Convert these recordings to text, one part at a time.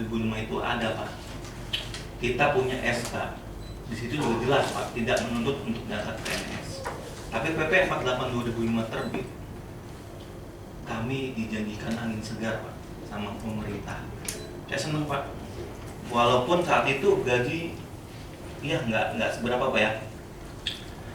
2005 itu ada Pak. Kita punya SK. Di situ juga jelas Pak, tidak menuntut untuk diangkat PNS. Tapi PP 48 2005 terbit, kami dijanjikan angin segar Pak sama pemerintah. Saya senang Pak, walaupun saat itu gaji ya nggak seberapa Pak ya.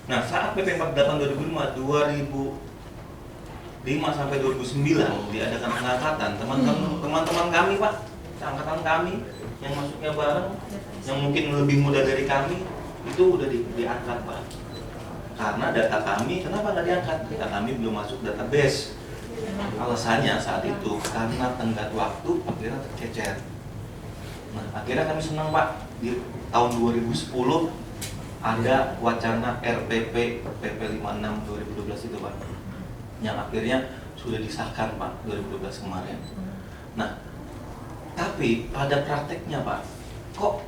Nah saat PP 48 2005 2005 sampai 2009 diadakan pengangkatan, teman-teman kami Pak, angkatan kami yang masuknya bareng, yang mungkin lebih muda dari kami itu udah diangkat Pak. Karena data kami, kenapa nggak diangkat? Data kami belum masuk database. Alasannya saat itu karena tenggat waktu akhirnya tercecer. Nah akhirnya kami senang Pak, di tahun 2010 ada wacana RPP PP 56 2012 itu Pak, yang akhirnya sudah disahkan Pak 2012 kemarin. Nah tapi pada prakteknya Pak, kok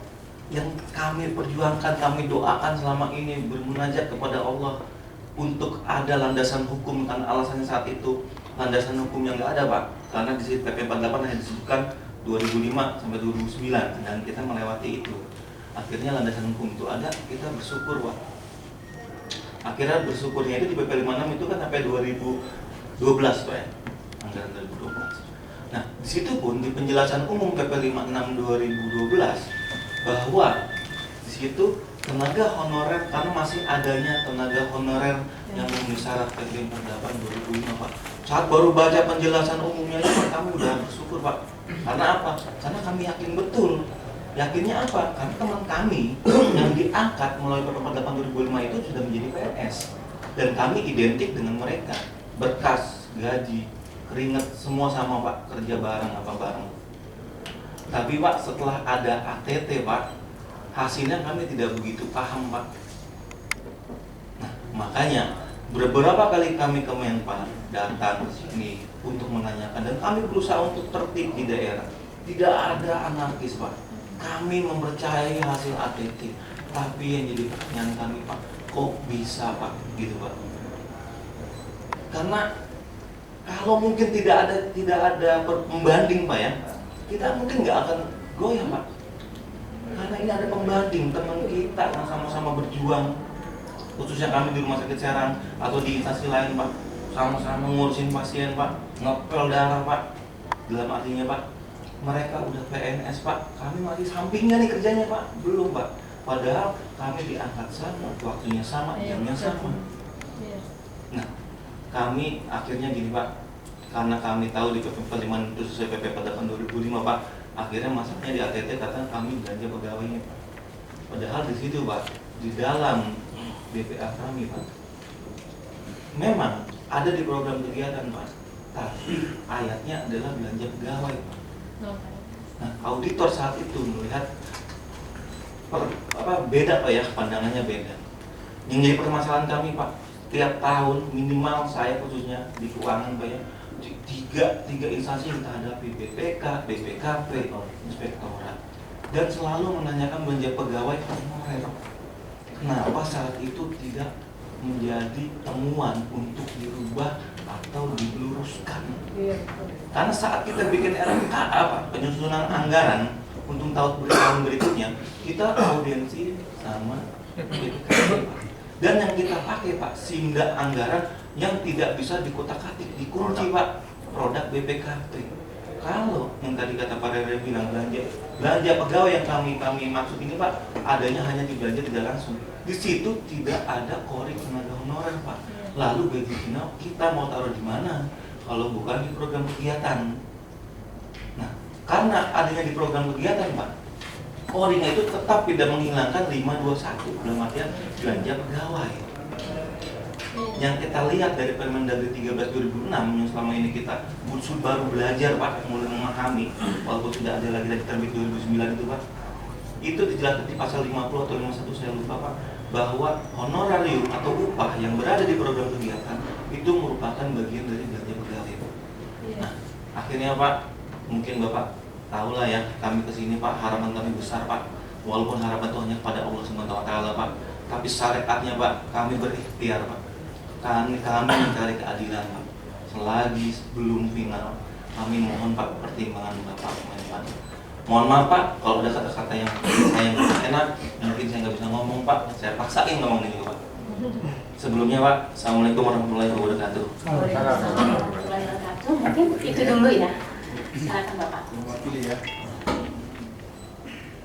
yang kami perjuangkan, kami doakan selama ini bermunajat kepada Allah untuk ada landasan hukum, kan alasannya saat itu landasan hukum yang nggak ada Pak, karena di PP 48 hanya disebutkan 2005 sampai 2009 dan kita melewati itu. Akhirnya landasan hukum itu ada, kita bersyukur Pak. Akhirnya bersyukurnya itu di PP 56 itu kan sampai 2012 Pak ya, anggaran 2012. Nah di situ pun di penjelasan umum PP 56 2012 bahwa di situ tenaga honorer, karena masih adanya tenaga honorer yang memenuhi syarat PP 48 2005 Pak. Saat baru baca penjelasan umumnya itu Pak, kami udah bersyukur Pak. Karena apa? Karena kami yakin betul. Yakinnya apa? Karena teman kami yang diangkat melalui PP 48 2005 itu sudah menjadi PNS. Dan kami identik dengan mereka. Berkas, gaji, keringat, semua sama Pak. Kerja bareng apa bareng. Tapi Pak, setelah ada ATT Pak, hasilnya kami tidak begitu paham Pak. Nah, makanya beberapa kali kami ke Menpan datang ke sini untuk menanyakan, dan kami berusaha untuk tertib di daerah. Tidak ada anarkis Pak. Kami mempercayai hasil ATT, tapi yang jadi pertanyaan kami Pak, kok bisa Pak gitu Pak? Karena kalau mungkin tidak ada pembanding Pak ya, kita mungkin nggak akan goyah Pak. Karena ini ada pembanding teman kita yang sama-sama berjuang, khususnya kami di Rumah Sakit Serang atau di instansi lain Pak, sama-sama ngurusin pasien Pak, ngepel darah Pak. Dalam artinya Pak, mereka udah PNS Pak, kami masih sampingnya nih kerjanya Pak, belum Pak. Padahal kami diangkat sama, waktunya sama, jamnya sama. Nah, kami akhirnya gini Pak, karena kami tahu di PP 45 itu sesuai PP 48 2005 Pak, akhirnya masuknya di ATT kata kami belanja pegawainya Pak. Padahal di situ Pak, di dalam BPA kami Pak, memang ada di program kegiatan Pak, tapi ayatnya adalah belanja pegawai Pak. Nah, auditor saat itu melihat beda Pak ya, pandangannya beda. Yang jadi permasalahan kami Pak, tiap tahun minimal saya khususnya di keuangan Pak ya, tiga instansi yang kita hadapi, BPK, BPKP, Inspektorat, dan selalu menanyakan belanja pegawai honorer. Kenapa saat itu tidak menjadi temuan untuk dirubah atau diluruskan? Karena saat kita bikin RMKA, penyusunan anggaran untuk tahun berikutnya, kita audiensi sama BPKP, dan yang kita pakai Pak, sindak anggaran yang tidak bisa dikotak-atik, dikunci Pak, produk BPKP. Kalau yang tadi kata Pak Rere bilang belanja pegawai yang kami maksud ini Pak, adanya hanya di belanja tidak langsung. Di situ tidak ada korik tenaga honorer Pak. Lalu gaji final kita mau taruh di mana kalau bukan di program kegiatan? Nah, karena adanya di program kegiatan Pak, koringnya itu tetap tidak menghilangkan 521 dalam artian belanja pegawai. Yang kita lihat dari Permendagri 13 2006 yang selama ini kita baru belajar Pak, mulai memahami, walaupun sudah ada lagi dari terbit 2009 itu Pak, itu dijelaskan di pasal 50 atau 51 saya lupa Pak, bahwa honorarium atau upah yang berada di program kegiatan itu merupakan bagian dari belanja pegawai Pak. Nah, akhirnya Pak, mungkin Bapak tahu lah ya, kami kesini Pak, harapan kami besar Pak, walaupun harapan itu hanya kepada Allah SWT Pak, tapi syariatnya Pak, kami berikhtiar Pak. Kami mencari keadilan Pak. Selagi belum final, kami mohon Pak pertimbangan Bapak Menpan Mohon maaf Pak, kalau ada kata-kata yang saya nggak enak, mungkin saya nggak bisa ngomong Pak, saya paksain ngomong ini Pak. Sebelumnya Pak, Assalamualaikum warahmatullahi wabarakatuh. Waalaikumsalam warahmatullahi wabarakatuh. Mungkin itu dulu ya. Silakan Bapak. Mewakili ya.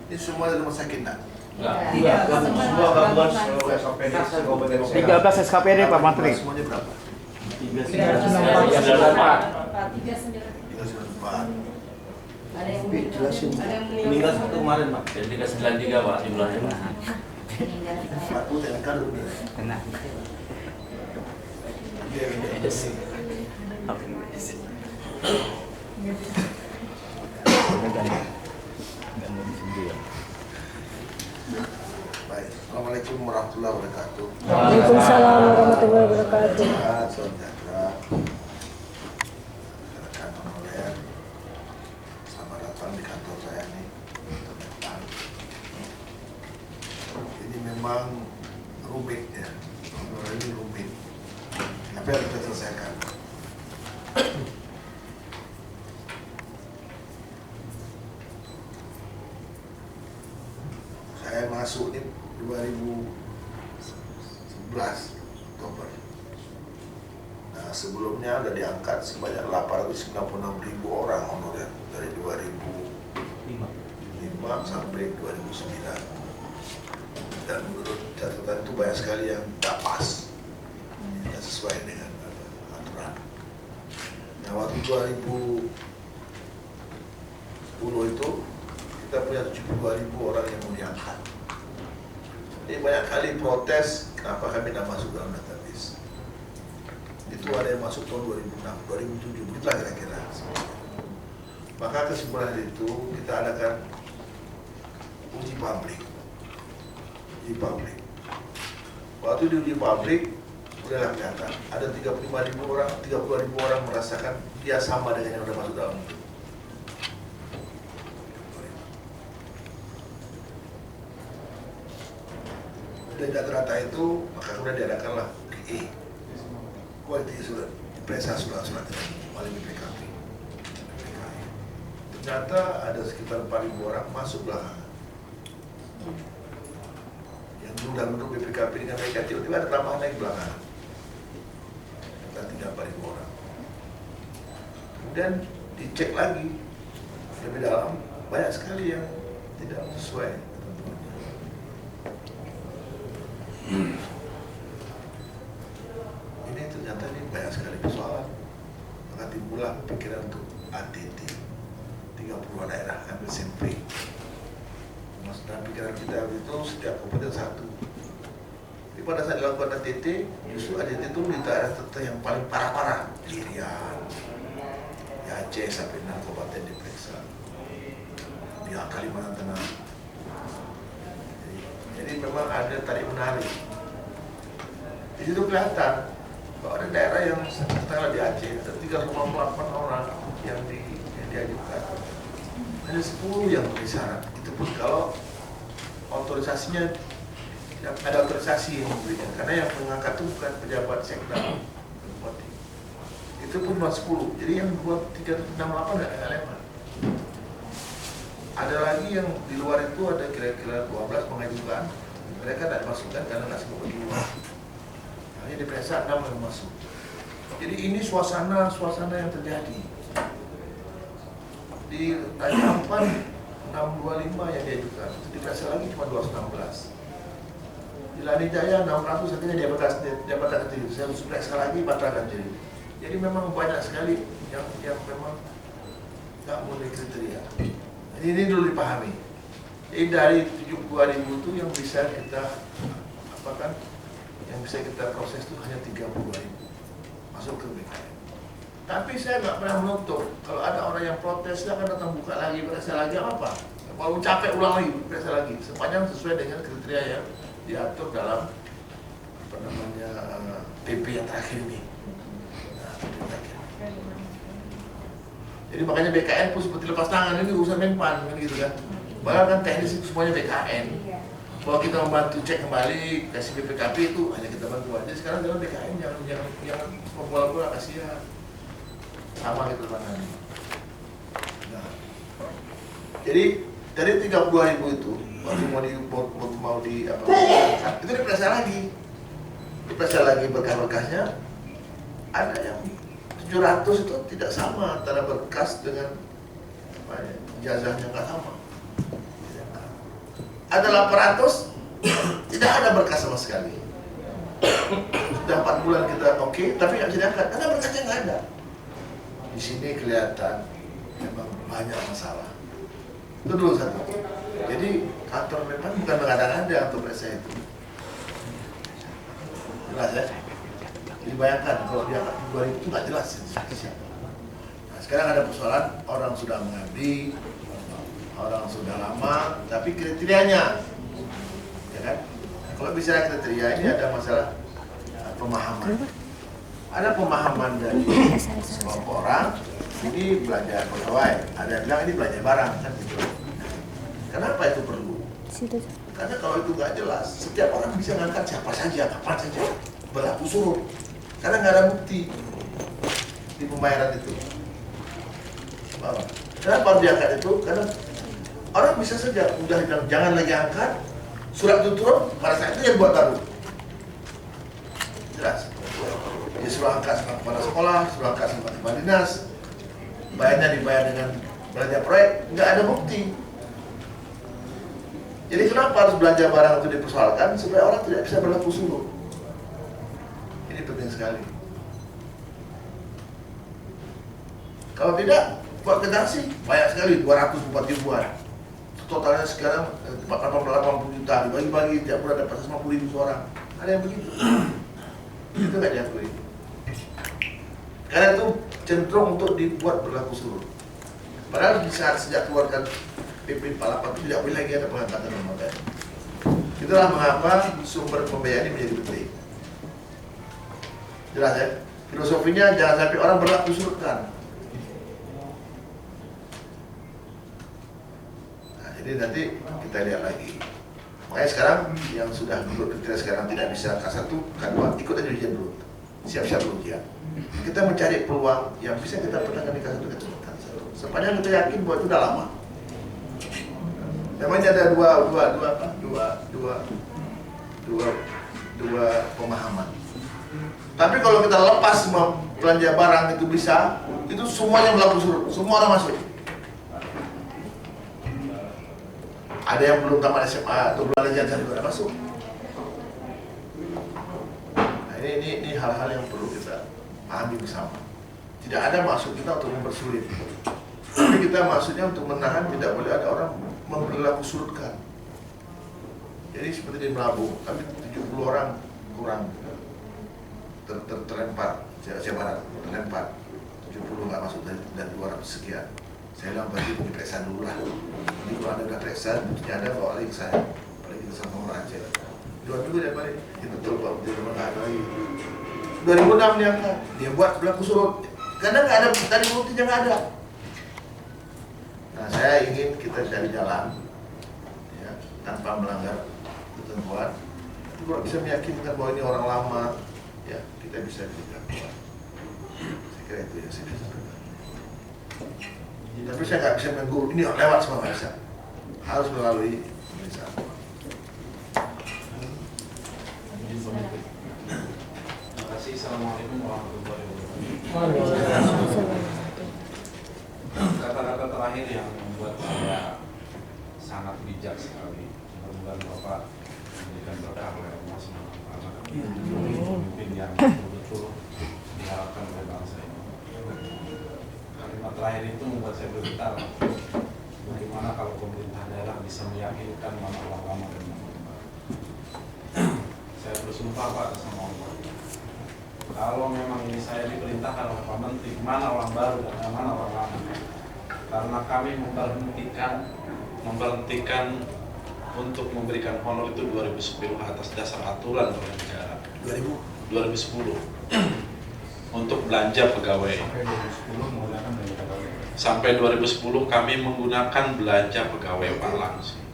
Ini semua dari rumah sakit nak? Tidak. Semua gabungan SKPD Kabupaten Serang. 13 SKPD Pak Menteri. Semuanya berapa? 394. Ada yang Meninggal satu kemarin Pak. Jadi 393 Pak jumlahnya Pak. Aku TNK dulu. Kena. Baik. Assalamualaikum warahmatullahi wabarakatuh. Waalaikumsalam warahmatullahi wabarakatuh. Saudara, rekan honorer, selamat datang di kantor saya nih. Ini memang rumit ya, honorer ini rumit. Tapi harus kita selesaikan. Saya masuk ini 2011 Oktober. Nah, sebelumnya sudah diangkat sebanyak 896.000 orang honorer dari 2005 sampai 2009. Dan menurut catatan itu banyak sekali yang tidak pas, tidak sesuai dengan aturan. Nah, waktu 2010 itu kita punya 72.000 orang yang mau diangkat. Jadi banyak kali protes kenapa kami tidak masuk dalam database. Itu ada yang masuk tahun 2006, 2007, begitulah kira-kira. Maka kesimpulan itu kita adakan uji publik. Uji publik. Waktu di uji publik, udahlah kelihatan ada 35.000 orang, 32.000 orang merasakan dia sama dengan yang sudah masuk dalam itu. Dari data-data itu, maka kemudian diadakanlah QA, Quality Assurance, diperiksa surat-surat oleh BPKP. Ternyata ada sekitar 4.000 orang masuk belakangan. Yang dulu dalam bentuk BPKP dengan mereka tiba-tiba ada tambahan naik belakangan. Kita 3-4.000 orang. Kemudian dicek lagi lebih dalam, banyak sekali yang tidak sesuai. Ini ternyata ini banyak sekali persoalan. Maka timbullah pikiran untuk ATT 30 daerah ambil sampling. Maksudnya pikiran kita itu setiap kabupaten satu. Tapi pada saat dilakukan ATT, justru ATT itu di daerah tertentu yang paling parah-parah, di Irian, di Aceh sampai 6 kabupaten diperiksa, di Kalimantan Tengah. Jadi memang ada tarik menarik. Di situ kelihatan bahwa ada daerah yang setelah di Aceh ada 3,8 orang yang diajukan, hanya 10 yang memenuhi syarat. Itu pun kalau otorisasinya ada otorisasi yang memberikan, karena yang mengangkat itu bukan pejabat sekda, bupati. Itu pun cuma 10. Jadi yang 368 nggak lewat. Ada lagi yang di luar itu ada kira-kira 12 mengajukan, mereka tidak dimasukkan karena nggak sempat keluar. Hanya diperiksa 6 yang masuk. Jadi ini suasana yang terjadi. Di Tanjung Ampan 625 yang diajukan, itu diperiksa lagi cuma 216. Di Lani Jaya 600 akhirnya jabatan itu. Saya harus periksa lagi 400 jadi memang banyak sekali yang memang nggak memenuhi kriteria. Ini dulu dipahami. Jadi dari 72.000 itu yang bisa kita apakan, yang bisa kita proses itu hanya 32.000 masuk ke BKN. Tapi saya nggak pernah menutup kalau ada orang yang protes, saya akan datang buka lagi, periksa lagi apa? Kalau capek ulang lagi, periksa lagi sepanjang sesuai dengan kriteria yang diatur dalam PP yang terakhir ini. Jadi makanya BKN pun seperti lepas tangan, ini urusan Menpan kan gitu kan. Bahkan kan teknis itu semuanya BKN. Bahwa kita membantu cek kembali, kasih BPKP itu hanya kita bantu aja. Sekarang dalam BKN jangan bola-bola, kasihan. Sama gitu tangannya. Nah, Jadi dari 32.000 itu waktu mau di apa? Itu diperiksa lagi berkas-berkasnya. Ada yang 700 itu tidak sama antara berkas dengan ijazahnya nggak sama. Ada 800 tidak ada berkas sama sekali. Sudah 4 bulan kita oke, tapi nggak bisa diangkat karena berkasnya nggak ada. Di sini kelihatan memang banyak masalah. Itu dulu satu. Jadi kantor memang bukan mengada-ngada untuk periksa itu. Jelas ya? Dibayangkan kalau diangkat 2000 itu nggak jelas siapa. Nah, sekarang ada persoalan orang sudah mengabdi, orang sudah lama, tapi kriterianya, ya kan? Kalau bicara kriteria ini ada masalah pemahaman. Ada pemahaman dari sekelompok orang, ini belanja pegawai, ada yang bilang ini belanja barang, kan gitu. Kenapa itu perlu? Karena kalau itu nggak jelas, setiap orang bisa ngangkat siapa saja, kapan saja, berlaku surut. Karena nggak ada bukti di pembayaran itu. Kenapa harus diangkat itu? Karena orang bisa saja udah bilang jangan lagi angkat, surat itu turun, pada saat itu yang buat baru. Jelas. Dia suruh angkat sama kepala sekolah, suruh angkat sama kepala dinas, bayarnya dibayar dengan belanja proyek, nggak ada bukti. Jadi kenapa harus belanja barang itu dipersoalkan supaya orang tidak bisa berlaku surut? Ini penting sekali. Kalau tidak, buat generasi banyak sekali, 200 ribuan. Totalnya sekarang 80 juta, dibagi-bagi tiap bulan dapat 50.000 orang. Ada yang begitu. Itu nggak diakui. Karena itu cenderung untuk dibuat berlaku surut. Padahal di saat sejak keluarkan PP 48 itu tidak boleh lagi ada pengangkatan nomor TNI. Itulah mengapa sumber pembiayaan ini menjadi penting. Jelas ya? Filosofinya jangan sampai orang berlaku surutkan. Nah, jadi nanti kita lihat lagi. Makanya sekarang yang sudah menurut kriteria sekarang tidak bisa K1, K2, ikut aja ujian dulu. Siap-siap ujian. Kita mencari peluang yang bisa kita pertahankan di K1, K2. Sepanjang kita yakin bahwa itu udah lama. Memangnya ada dua pemahaman. Tapi kalau kita lepas semua belanja barang itu bisa, itu semuanya berlaku surut, semua orang masuk. Ada yang belum tamat SMA atau belum ada jatah juga masuk. Nah, ini hal-hal yang perlu kita pahami bersama. Tidak ada maksud kita untuk mempersulit, tapi kita maksudnya untuk menahan tidak boleh ada orang memperlaku surutkan. Jadi seperti di Melabu, kami 70 orang kurang terlempar, Aceh Barat terlempar, 70 nggak masuk dari 200 sekian. Saya bilang bagi diperiksa dulu lah. Jadi kalau ada periksa, buktinya ada bawa lagi ke saya. Apalagi kita sama orang Aceh. Dua minggu dia balik, ya betul Pak, dia memang nggak ada lagi. 2006 dia angkat, dia buat berlaku surut. Karena nggak ada, tadi buktinya nggak ada. Nah, saya ingin kita cari jalan, ya, tanpa melanggar ketentuan. Tapi kalau bisa meyakinkan bahwa ini orang lama, ya kita bisa berikan. Saya kira itu yang saya bisa sampaikan. Tapi saya nggak bisa menunggu ini lewat semua, nggak bisa. Harus melalui pemeriksaan. Terima kasih. Assalamualaikum warahmatullahi wabarakatuh. Kata-kata terakhir yang membuat saya sangat bijak sekali. Mudah-mudahan Bapak memberikan berkah oleh Allah SWT. Pemimpin yang betul-betul diharapkan oleh bangsa ini. Kalimat terakhir itu membuat saya bergetar. Bagaimana kalau pemerintah daerah bisa meyakinkan mana orang lama dan mana orang baru. Saya bersumpah Pak sama Allah. Kalau memang ini saya diperintahkan oleh Pak Menteri, mana orang baru dan mana orang lama. Karena kami memberhentikan untuk memberikan honor itu 2010 atas dasar aturan oleh negara. 2010 untuk belanja pegawai. Sampai 2010 kami menggunakan belanja pegawai Pak langsung.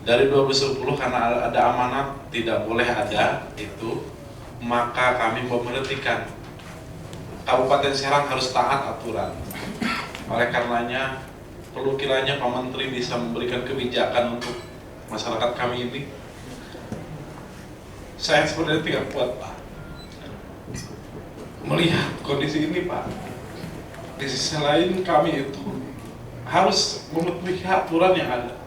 Dari 2010 karena ada amanat tidak boleh ada itu, maka kami memberhentikan. Kabupaten Serang harus taat aturan. Oleh karenanya perlu kiranya Pak Menteri bisa memberikan kebijakan untuk masyarakat kami ini. Saya sebenarnya tidak kuat, Pak, melihat kondisi ini, Pak. Di sisi lain kami itu harus mematuhi aturan yang ada.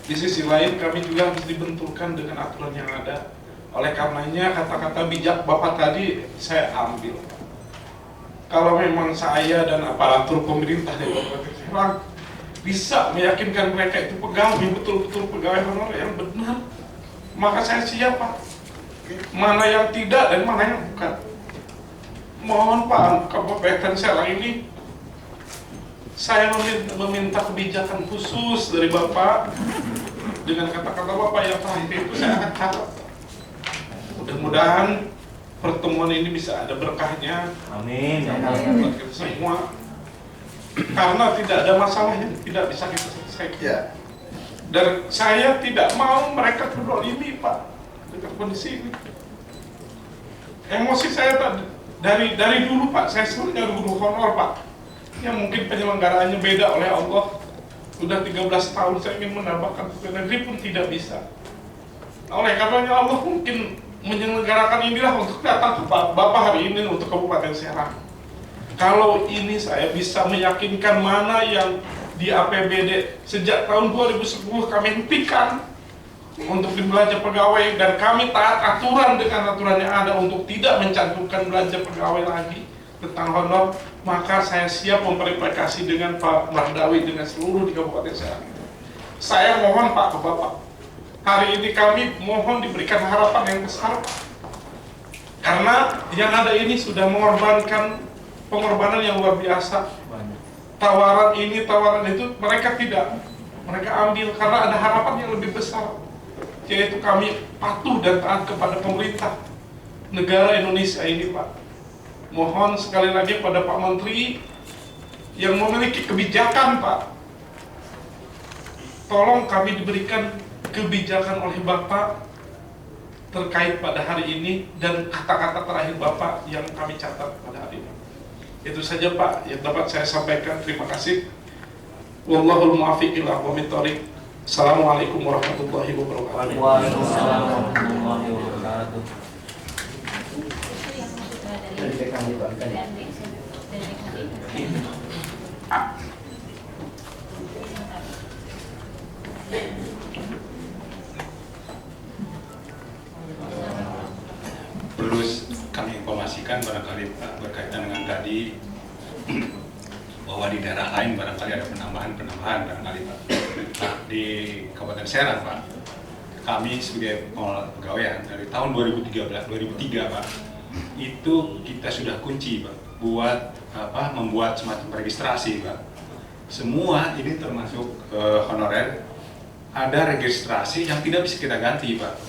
Di sisi lain kami juga harus dibenturkan dengan aturan yang ada. Oleh karenanya kata-kata bijak Bapak tadi saya ambil. Kalau memang saya dan aparatur pemerintah di Kabupaten Serang bisa meyakinkan mereka itu pegawai, betul-betul pegawai honorer yang benar, maka saya siap, Pak. Mana yang tidak dan mana yang bukan. Mohon Pak, Kabupaten Serang ini saya meminta kebijakan khusus dari Bapak. Dengan kata-kata Bapak yang terakhir itu saya akan harap mudah-mudahan pertemuan ini bisa ada berkahnya. Amin. Buat kita semua. Karena tidak ada masalah yang tidak bisa kita selesaikan. Ya. Dan saya tidak mau mereka ini, Pak, dengan kondisi ini. Emosi saya dari dulu, Pak, saya sebenarnya guru honor, Pak, yang mungkin penyelenggaraannya beda oleh Allah. Sudah 13 tahun saya ingin menambahkan pegawai negeri pun tidak bisa. Oleh karenanya Allah mungkin menyelenggarakan inilah untuk datang ke Bapak hari ini untuk Kabupaten Serang. Kalau ini saya bisa meyakinkan mana yang di APBD sejak tahun 2010 kami hentikan untuk belanja pegawai, dan kami taat aturan dengan aturan yang ada untuk tidak mencantumkan belanja pegawai lagi tentang honor, maka saya siap memverifikasi dengan Pak Mardawi dengan seluruh di Kabupaten Serang. Saya mohon Pak ke Bapak, hari ini kami mohon diberikan harapan yang besar, karena yang ada ini sudah mengorbankan pengorbanan yang luar biasa. Tawaran ini, tawaran itu mereka ambil karena ada harapan yang lebih besar, yaitu kami patuh dan taat kepada pemerintah negara Indonesia ini, Pak. Mohon sekali lagi pada Pak Menteri yang memiliki kebijakan, Pak, tolong kami diberikan kebijakan oleh Bapak terkait pada hari ini dan kata-kata terakhir Bapak yang kami catat pada hari ini. Itu saja, Pak, yang dapat saya sampaikan. Terima kasih. Wallahul muwaffiq ila aqwamit thoriq. Assalamualaikum warahmatullahi wabarakatuh. Waalaikumsalam warahmatullahi wabarakatuh. Perlu kami informasikan barangkali Pak, berkaitan dengan tadi bahwa di daerah lain barangkali ada penambahan barangkali Pak. Nah, di Kabupaten Serang, Pak, kami sebagai pegawaian dari tahun 2003 Pak, itu kita sudah kunci, Pak, buat membuat semacam registrasi, Pak. Semua ini termasuk honorer, ada registrasi yang tidak bisa kita ganti, Pak.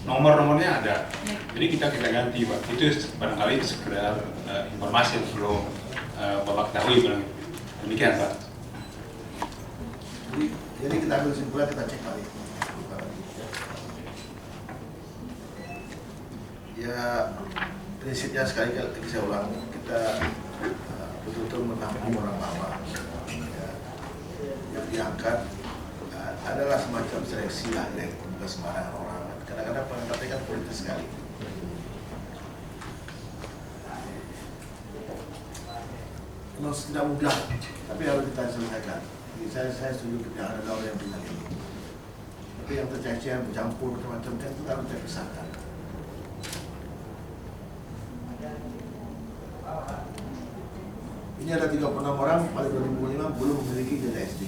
Nomor-nomornya ada, jadi kita ganti, Pak. Itu barangkali sekedar informasi yang perlu Bapak ketahui, Pak. Demikian, Pak. Jadi kita ambil kesimpulan, kita cek balik. Ya, prinsipnya sekali lagi saya ulang, kita betul-betul menampung orang lama. Ya, yang diangkat adalah semacam seleksi lah, ya, bukan sembarangan orang. Kadang-kadang pengangkatnya kan politis sekali. Memang tidak mudah, tapi harus kita selesaikan. Jadi saya setuju dengan ada orang yang bilang ini. Tapi yang tercecer, bercampur, macam-macam itu harus kita pisahkan. Ini ada 36 orang pada 2005 belum memiliki ijazah SD.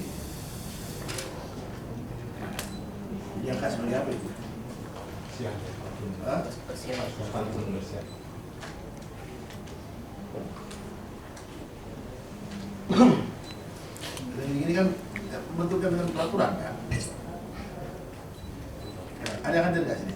Diangkat sebagai apa itu? Hah? Dan ini kan bentuknya dengan peraturan kan? Ada yang hadir nggak sini?